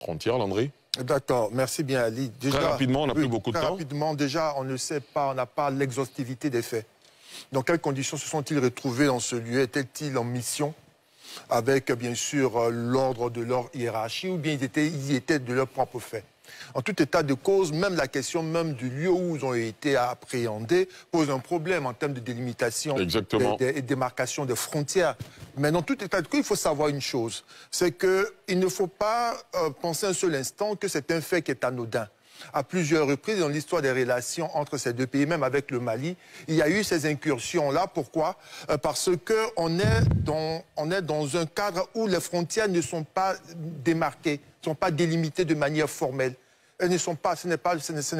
frontière, Landry? D'accord, merci bien Ali. Déjà, très rapidement, on n'a plus beaucoup de temps. Rapidement, déjà, on ne sait pas, on n'a pas l'exhaustivité des faits. Dans quelles conditions se sont-ils retrouvés dans ce lieu? Étaient-ils en mission avec, bien sûr, l'ordre de leur hiérarchie ou bien ils étaient de leur propre fait? En tout état de cause, même la question même du lieu où ils ont été appréhendés pose un problème en termes de délimitation et démarcation des frontières. Mais dans tout état de cause, il faut savoir une chose, c'est qu'il ne faut pas penser un seul instant que c'est un fait qui est anodin. À plusieurs reprises dans l'histoire des relations entre ces deux pays, même avec le Mali, il y a eu ces incursions-là. Pourquoi? Parce qu'on est dans un cadre où les frontières ne sont pas démarquées, ne sont pas délimitées de manière formelle. Elles ne sont pas, ce n'est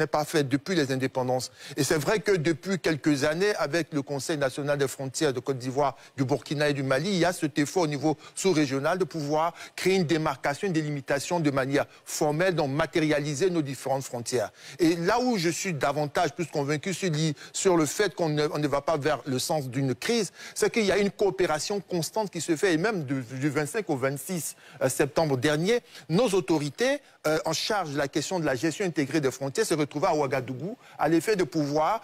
pas fait depuis les indépendances. Et c'est vrai que depuis quelques années, avec le Conseil national des frontières de Côte d'Ivoire, du Burkina et du Mali, il y a cet effort au niveau sous-régional de pouvoir créer une démarcation, une délimitation de manière formelle, donc matérialiser nos différentes frontières. Et là où je suis davantage plus convaincu sur le fait qu'on ne va pas vers le sens d'une crise, c'est qu'il y a une coopération constante qui se fait, et même du 25 au 26 septembre dernier, nos autorités en charge de la question de la gestion intégrée des frontières se retrouvaient à Ouagadougou à l'effet de pouvoir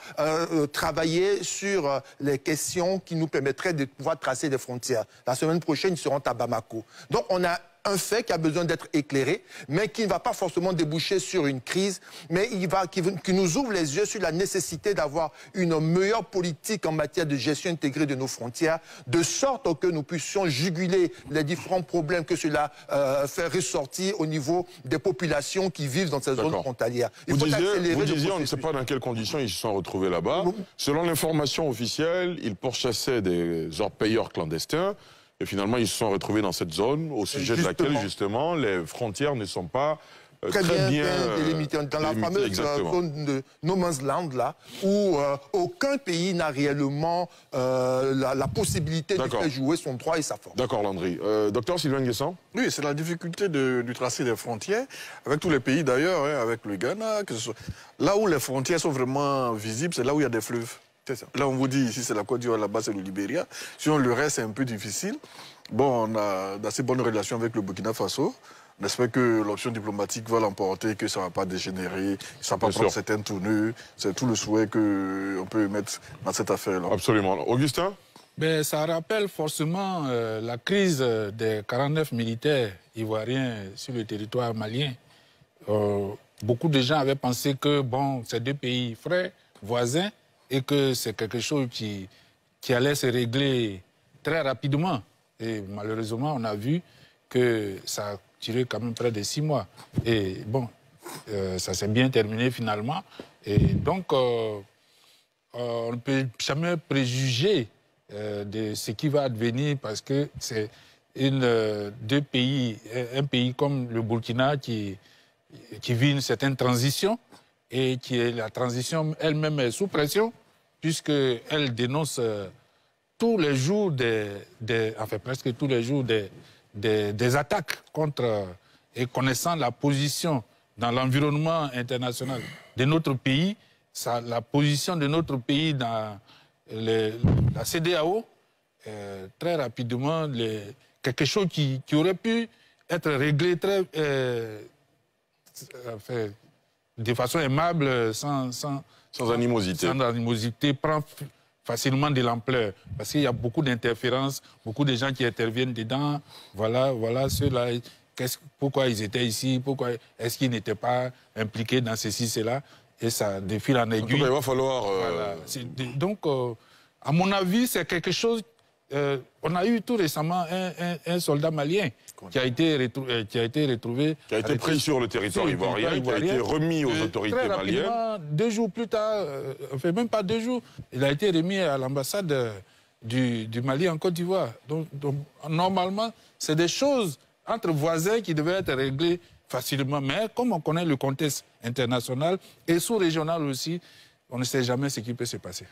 travailler sur les questions qui nous permettraient de pouvoir tracer des frontières. La semaine prochaine, ils seront à Bamako. Donc on a un fait qui a besoin d'être éclairé, mais qui ne va pas forcément déboucher sur une crise, mais qui nous ouvre les yeux sur la nécessité d'avoir une meilleure politique en matière de gestion intégrée de nos frontières, de sorte que nous puissions juguler les différents problèmes que cela fait ressortir au niveau des populations qui vivent dans ces zones frontalières. Vous disiez, on ne sait pas dans quelles conditions ils se sont retrouvés là-bas. Selon l'information officielle, ils pourchassaient des orpailleurs clandestins. Et finalement, ils se sont retrouvés dans cette zone, au sujet de laquelle, justement, les frontières ne sont pas très bien délimitées. Dans la fameuse zone de No Man's Land, là, où aucun pays n'a réellement la possibilité de faire jouer son droit et sa force. D'accord, Landry. Docteur Sylvain Nguessan? Oui, c'est la difficulté du tracé des frontières, avec tous les pays d'ailleurs, hein, avec le Ghana. Que ce soit... Là où les frontières sont vraiment visibles, c'est là où il y a des fleuves. Là, on vous dit, ici, c'est la Côte d'Ivoire, là-bas, c'est le Libéria. Sinon, le reste, c'est un peu difficile. Bon, on a d'assez bonnes relations avec le Burkina Faso. On espère que l'option diplomatique va l'emporter, que ça ne va pas dégénérer, que ça ne va pas prendre certaines tournures. C'est tout le souhait qu'on peut mettre dans cette affaire-là. Absolument. Augustin? Ben, ça rappelle forcément la crise des 49 militaires ivoiriens sur le territoire malien. Beaucoup de gens avaient pensé que, bon, ces deux pays frères, voisins, et que c'est quelque chose qui allait se régler très rapidement. Et malheureusement, on a vu que ça a duré quand même près de 6 mois. Et bon, ça s'est bien terminé finalement. Et donc, on ne peut jamais préjuger de ce qui va advenir parce que c'est un pays comme le Burkina qui vit une certaine transition. Et la transition elle-même est sous pression, puisqu'elle dénonce tous les jours, enfin presque tous les jours, des attaques contre, et connaissant la position dans l'environnement international de notre pays, la position de notre pays dans la CEDEAO, très rapidement, quelque chose qui aurait pu être réglé de façon aimable, sans animosité. Sans animosité, prend facilement de l'ampleur. Parce qu'il y a beaucoup d'interférences, beaucoup de gens qui interviennent dedans. Voilà ceux-là. Pourquoi ils étaient ici? Pourquoi est-ce qu'ils n'étaient pas impliqués dans ceci, cela? Et ça défile en aiguille. Il va falloir... Voilà. Donc, à mon avis, c'est quelque chose... on a eu tout récemment un soldat malien qui a été retrouvé... Qui a été pris sur le territoire ivoirien, qui a été remis aux autorités maliennes. 2 jours plus tard, enfin même pas 2 jours, il a été remis à l'ambassade du Mali en Côte d'Ivoire. Donc, normalement, c'est des choses entre voisins qui devaient être réglées facilement. Mais comme on connaît le contexte international et sous-régional aussi, on ne sait jamais ce qui peut se passer.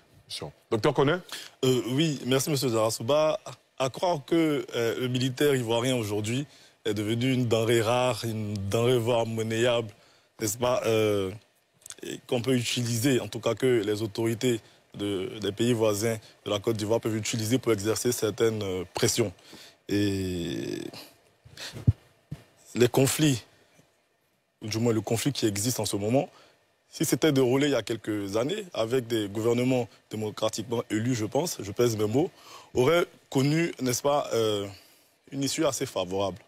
Docteur Koné? Oui, merci M. Darasouba. À croire que le militaire ivoirien aujourd'hui est devenu une denrée rare, une denrée voire monnayable, n'est-ce pas, qu'on peut utiliser, en tout cas que les autorités des pays voisins de la Côte d'Ivoire peuvent utiliser pour exercer certaines pressions. Et les conflits du moins le conflit qui existe en ce moment, si c'était déroulé il y a quelques années, avec des gouvernements démocratiquement élus, je pense, je pèse mes mots, aurait connu, n'est-ce pas, une issue assez favorable.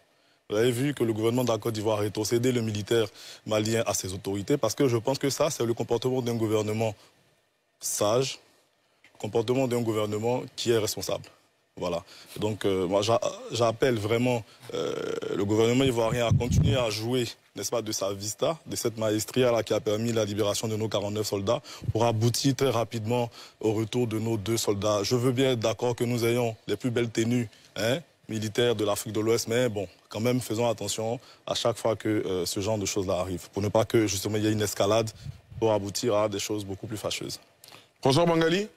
Vous avez vu que le gouvernement de la Côte d'Ivoire a rétrocédé le militaire malien à ses autorités, parce que je pense que ça, c'est le comportement d'un gouvernement sage, le comportement d'un gouvernement qui est responsable. Voilà. Donc, moi, j'appelle vraiment le gouvernement ivoirien à continuer à jouer, n'est-ce pas, de sa vista, de cette maestria là qui a permis la libération de nos 49 soldats, pour aboutir très rapidement au retour de nos 2 soldats. Je veux bien être d'accord que nous ayons les plus belles tenues, hein, militaires de l'Afrique de l'Ouest, mais bon, quand même, faisons attention à chaque fois que ce genre de choses-là arrive, pour ne pas que, justement, il y ait une escalade pour aboutir à des choses beaucoup plus fâcheuses. François Bangali?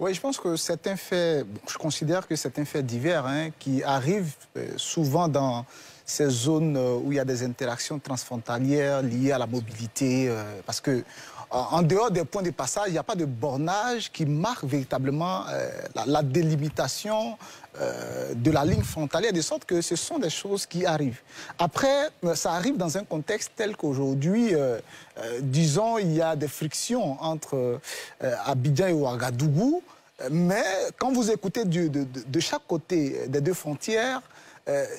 Oui, je pense que c'est un fait, je considère que c'est un fait divers qui arrive souvent dans ces zones où il y a des interactions transfrontalières liées à la mobilité, parce que en dehors des points de passage, il n'y a pas de bornage qui marque véritablement la délimitation de la ligne frontalière, de sorte que ce sont des choses qui arrivent. Après, ça arrive dans un contexte tel qu'aujourd'hui, disons, il y a des frictions entre Abidjan et Ouagadougou, mais quand vous écoutez de chaque côté des 2 frontières,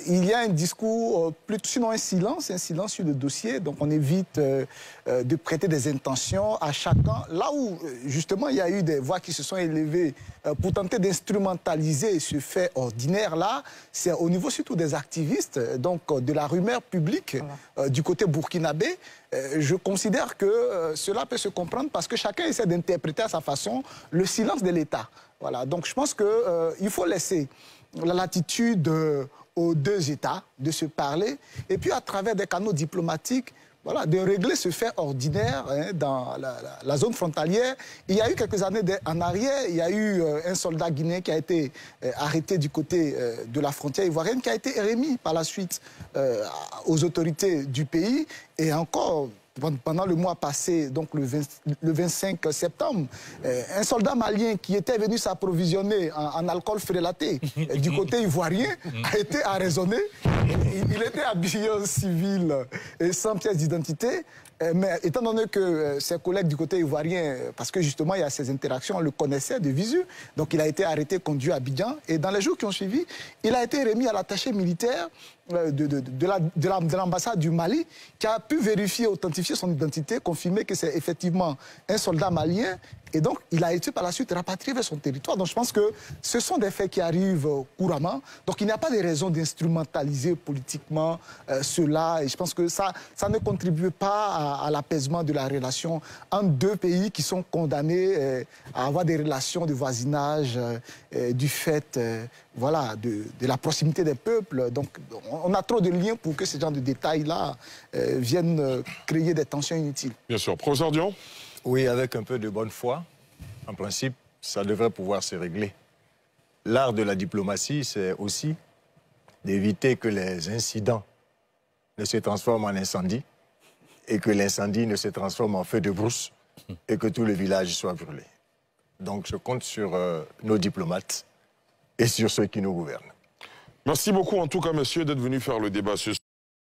il y a un discours, sinon un silence sur le dossier, donc on évite de prêter des intentions à chacun. Là où, justement, il y a eu des voix qui se sont élevées pour tenter d'instrumentaliser ce fait ordinaire-là, c'est au niveau surtout des activistes, donc de la rumeur publique du côté burkinabé. Je considère que cela peut se comprendre parce que chacun essaie d'interpréter à sa façon le silence de l'État. Voilà, donc je pense qu'il faut laisser la latitude aux 2 États de se parler et puis à travers des canaux diplomatiques, voilà, de régler ce fait ordinaire dans la zone frontalière. Il y a eu quelques années en arrière, il y a eu un soldat guinéen qui a été arrêté du côté de la frontière ivoirienne, qui a été remis par la suite aux autorités du pays. Et encore, pendant le mois passé, donc le 25 septembre, un soldat malien qui était venu s'approvisionner en alcool frélaté du côté ivoirien a été arraisonné. Il était habillé en civil et sans pièce d'identité. Mais étant donné que ses collègues du côté ivoirien, parce que justement il y a ces interactions, on le connaissait de visu, donc il a été arrêté, conduit à Abidjan, et dans les jours qui ont suivi, il a été remis à l'attaché militaire de l'ambassade du Mali, qui a pu vérifier, authentifier son identité, confirmer que c'est effectivement un soldat malien, et donc il a été par la suite rapatrié vers son territoire. Donc je pense que ce sont des faits qui arrivent couramment, donc il n'y a pas de raison d'instrumentaliser politiquement cela, et je pense que ça ne contribue pas à l'apaisement de la relation entre 2 pays qui sont condamnés à avoir des relations de voisinage du fait voilà, de la proximité des peuples. Donc on a trop de liens pour que ce genre de détails-là viennent créer des tensions inutiles. Bien sûr. Professeur Dion? Oui, avec un peu de bonne foi, en principe, ça devrait pouvoir se régler. L'art de la diplomatie, c'est aussi d'éviter que les incidents ne se transforment en incendie et que l'incendie ne se transforme en feu de brousse et que tout le village soit brûlé. Donc je compte sur nos diplomates et sur ceux qui nous gouvernent. Merci beaucoup en tout cas, messieurs, d'être venus faire le débat ce soir.